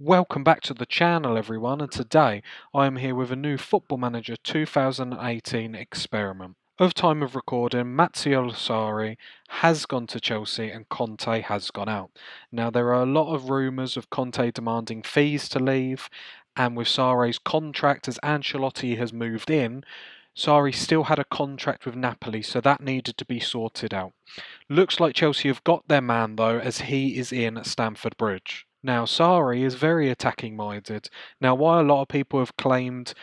Welcome back to the channel everyone, and today I am here with a new Football Manager 2018 experiment. Of time of recording, Maurizio Sarri has gone to Chelsea and Conte has gone out. Now there are a lot of rumours of Conte demanding fees to leave, and with Sarri's contract as Ancelotti has moved in, Sarri still had a contract with Napoli, so that needed to be sorted out. Looks like Chelsea have got their man though, as he is in at Stamford Bridge. Now, Sarri is very attacking minded. Now, while a lot of people have claimed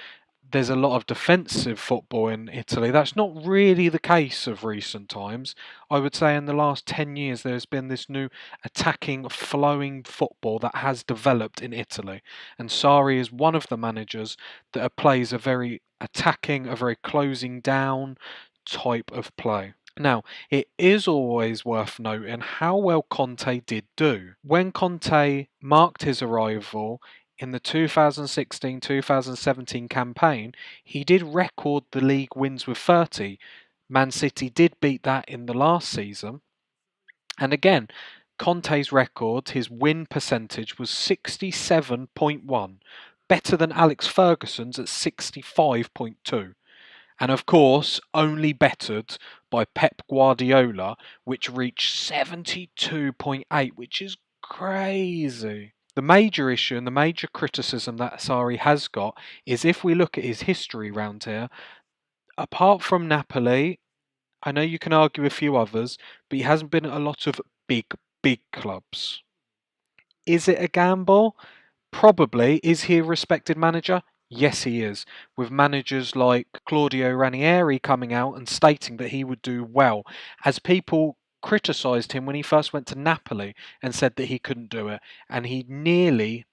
there's a lot of defensive football in Italy, that's not really the case of recent times. I would say in the last 10 years there's been this new attacking, flowing football that has developed in Italy. And Sarri is one of the managers that plays a very attacking, a very closing down type of play. Now, it is always worth noting how well Conte did do. When Conte marked his arrival in the 2016-2017 campaign, he did record the league wins with 30. Man City did beat that in the last season. And again, Conte's record, his win percentage was 67.1, better than Alex Ferguson's at 65.2. And of course, only bettered by Pep Guardiola, which reached 72.8, which is crazy. The major issue and the major criticism that Sarri has got is if we look at his history round here, apart from Napoli, I know you can argue a few others, but he hasn't been at a lot of big clubs. Is it a gamble? Probably. Is he a respected manager? Yes, he is, with managers like Claudio Ranieri coming out and stating that he would do well, as people criticised him when he first went to Napoli and said that he couldn't do it, and he nearly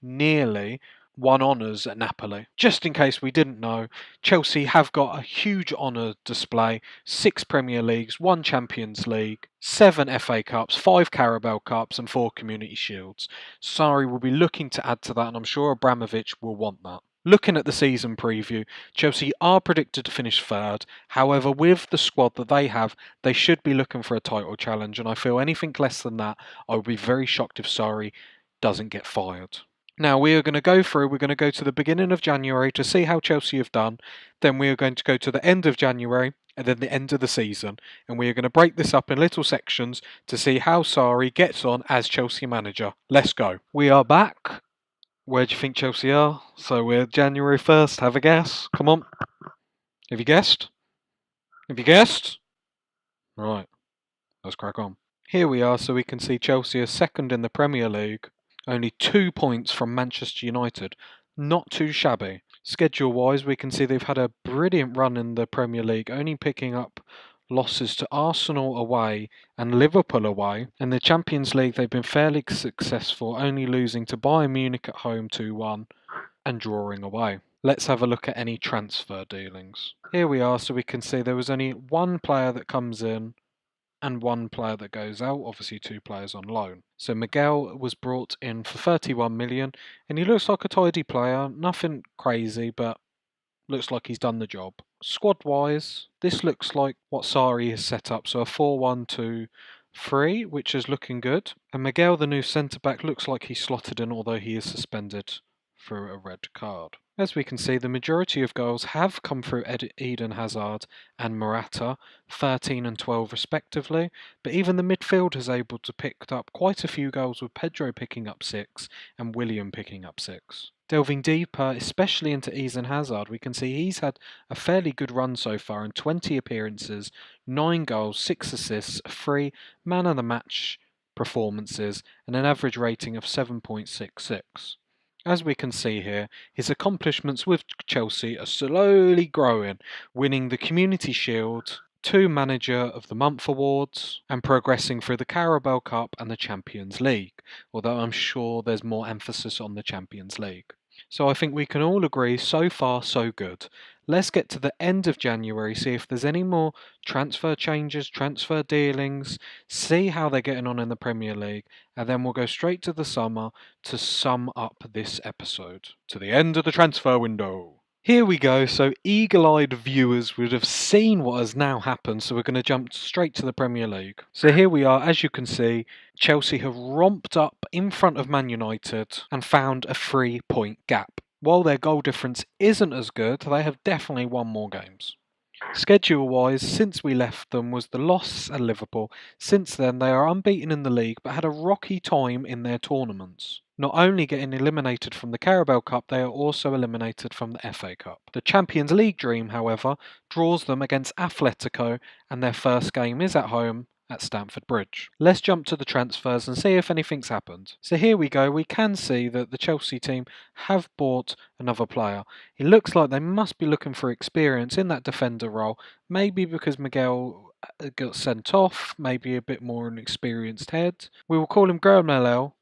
won honours at Napoli. Just in case we didn't know, Chelsea have got a huge honour display: 6 Premier Leagues, 1 Champions League, 7 FA Cups, 5 Carabao Cups and 4 Community Shields. Sarri will be looking to add to that, and I'm sure Abramovich will want that. Looking at the season preview, Chelsea are predicted to finish third. However, with the squad that they have, they should be looking for a title challenge, and I feel anything less than that, I would be very shocked if Sarri doesn't get fired. Now we're going to go to the beginning of January to see how Chelsea have done, then we are going to go to the end of January, and then the end of the season, and we are going to break this up in little sections to see how Sarri gets on as Chelsea manager. Let's go. We are back. Where do you think Chelsea are? So we're January 1st, have a guess. Come on. Have you guessed? Have you guessed? Right, let's crack on. Here we are, so we can see Chelsea are second in the Premier League. Only 2 points from Manchester United. Not too shabby. Schedule-wise, we can see they've had a brilliant run in the Premier League, only picking up losses to Arsenal away and Liverpool away. In the Champions League, they've been fairly successful, only losing to Bayern Munich at home 2-1 and drawing away. Let's have a look at any transfer dealings. Here we are, so we can see there was only 1 player that comes in and 1 player that goes out, obviously 2 players on loan. So Miguel was brought in for 31 million, and he looks like a tidy player, nothing crazy, but looks like he's done the job. Squad-wise, this looks like what Sarri has set up, so a 4-1-2-3, which is looking good. And Miguel, the new centre-back, looks like he's slotted in, although he is suspended for a red card. As we can see, the majority of goals have come through Eden Hazard and Morata, 13 and 12 respectively, but even the midfield is able to pick up quite a few goals, with Pedro picking up 6 and William picking up 6. Delving deeper, especially into Eden Hazard, we can see he's had a fairly good run so far in 20 appearances, 9 goals, 6 assists, 3 man of the match performances, and an average rating of 7.66. As we can see here, his accomplishments with Chelsea are slowly growing, winning the Community Shield, 2 Manager of the Month awards, and progressing through the Carabao Cup and the Champions League, although I'm sure there's more emphasis on the Champions League. So I think we can all agree, so far so good. Let's get to the end of January, see if there's any more transfer changes, transfer dealings, see how they're getting on in the Premier League, and then we'll go straight to the summer to sum up this episode. To the end of the transfer window. Here we go. So eagle-eyed viewers would have seen what has now happened. So we're going to jump straight to the Premier League. So here we are. As you can see, Chelsea have romped up in front of Man United and found a 3-point gap. While their goal difference isn't as good, they have definitely won more games. Schedule-wise, since we left them was the loss at Liverpool. Since then, they are unbeaten in the league but had a rocky time in their tournaments. Not only getting eliminated from the Carabao Cup, they are also eliminated from the FA Cup. The Champions League dream, however, draws them against Atletico, and their first game is at home at Stamford Bridge. Let's jump to the transfers and see if anything's happened. So here we go. We can see that the Chelsea team have bought another player. It looks like they must be looking for experience in that defender role, maybe because Miguel got sent off, maybe a bit more an experienced head. We will call him Gurmiller.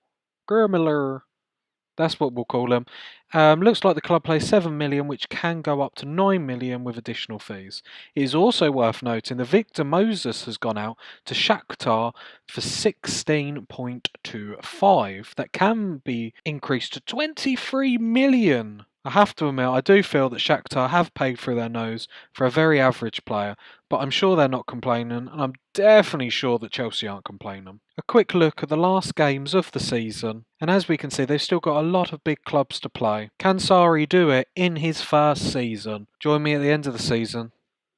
That's what we'll call him. Looks like the club plays 7 million, which can go up to 9 million with additional fees. It is also worth noting that Victor Moses has gone out to Shakhtar for 16.25. That can be increased to 23 million. I have to admit, I do feel that Shakhtar have paid through their nose for a very average player, but I'm sure they're not complaining, and I'm definitely sure that Chelsea aren't complaining. A quick look at the last games of the season, and as we can see, they've still got a lot of big clubs to play. Can Sarri do it in his first season? Join me at the end of the season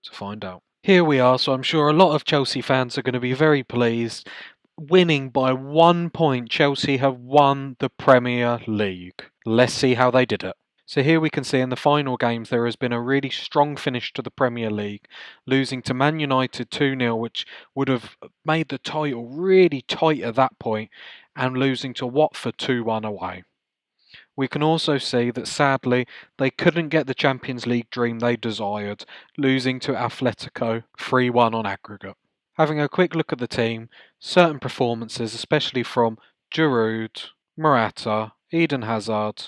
to find out. Here we are, so I'm sure a lot of Chelsea fans are going to be very pleased. Winning by 1 point, Chelsea have won the Premier League. Let's see how they did it. So here we can see in the final games there has been a really strong finish to the Premier League, losing to Man United 2-0, which would have made the title really tight at that point, and losing to Watford 2-1 away. We can also see that sadly they couldn't get the Champions League dream they desired, losing to Atletico 3-1 on aggregate. Having a quick look at the team, certain performances, especially from Giroud, Morata, Eden Hazard,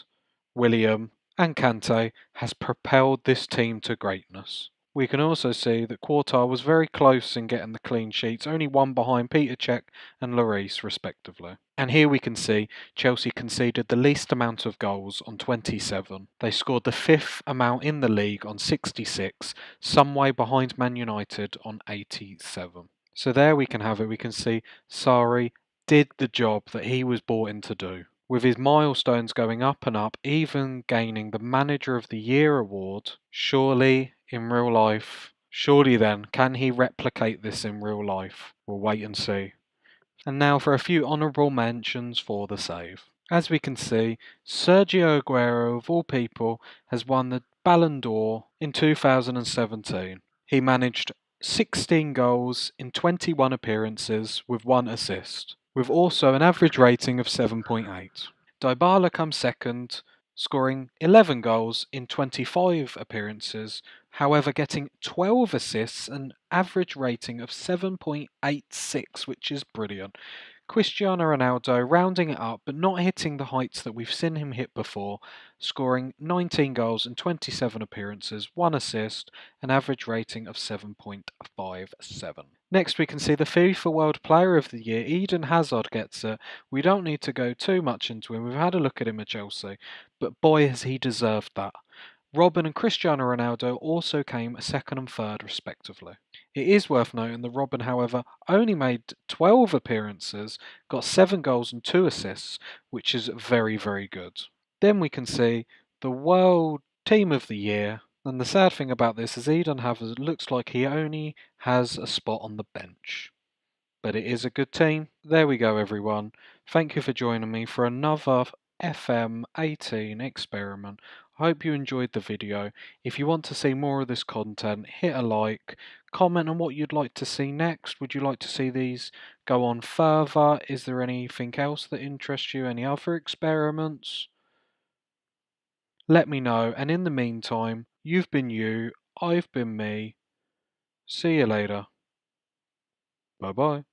William, and Kante, has propelled this team to greatness. We can also see that Quartar was very close in getting the clean sheets, only one behind Peter Cech and Lloris respectively. And here we can see Chelsea conceded the least amount of goals on 27. They scored the fifth amount in the league on 66, some way behind Man United on 87. So there we can have it. We can see Sarri did the job that he was brought in to do. With his milestones going up and up, even gaining the Manager of the Year award, surely in real life, surely then, can he replicate this in real life? We'll wait and see. And now for a few honourable mentions for the save. As we can see, Sergio Aguero, of all people, has won the Ballon d'Or in 2017. He managed 16 goals in 21 appearances with 1 assist, with also an average rating of 7.8. Dybala comes second, scoring 11 goals in 25 appearances, however getting 12 assists and average rating of 7.86, which is brilliant. Cristiano Ronaldo rounding it up but not hitting the heights that we've seen him hit before, scoring 19 goals in 27 appearances, 1 assist, an average rating of 7.57. Next we can see the FIFA World Player of the Year, Eden Hazard gets it. We don't need to go too much into him, we've had a look at him at Chelsea, but boy has he deserved that. Robin and Cristiano Ronaldo also came second and third respectively. It is worth noting that Robin, however, only made 12 appearances, got 7 goals and 2 assists, which is very, very good. Then we can see the World Team of the Year, and the sad thing about this is Eden Hazard looks like he only has a spot on the bench. But it is a good team. There we go, everyone. Thank you for joining me for another FM18 experiment. I hope you enjoyed the video. If you want to see more of this content, hit a like, comment on what you'd like to see next. Would you like to see these go on further? Is there anything else that interests you? Any other experiments? Let me know, and in the meantime, you've been you, I've been me. See you later. Bye bye.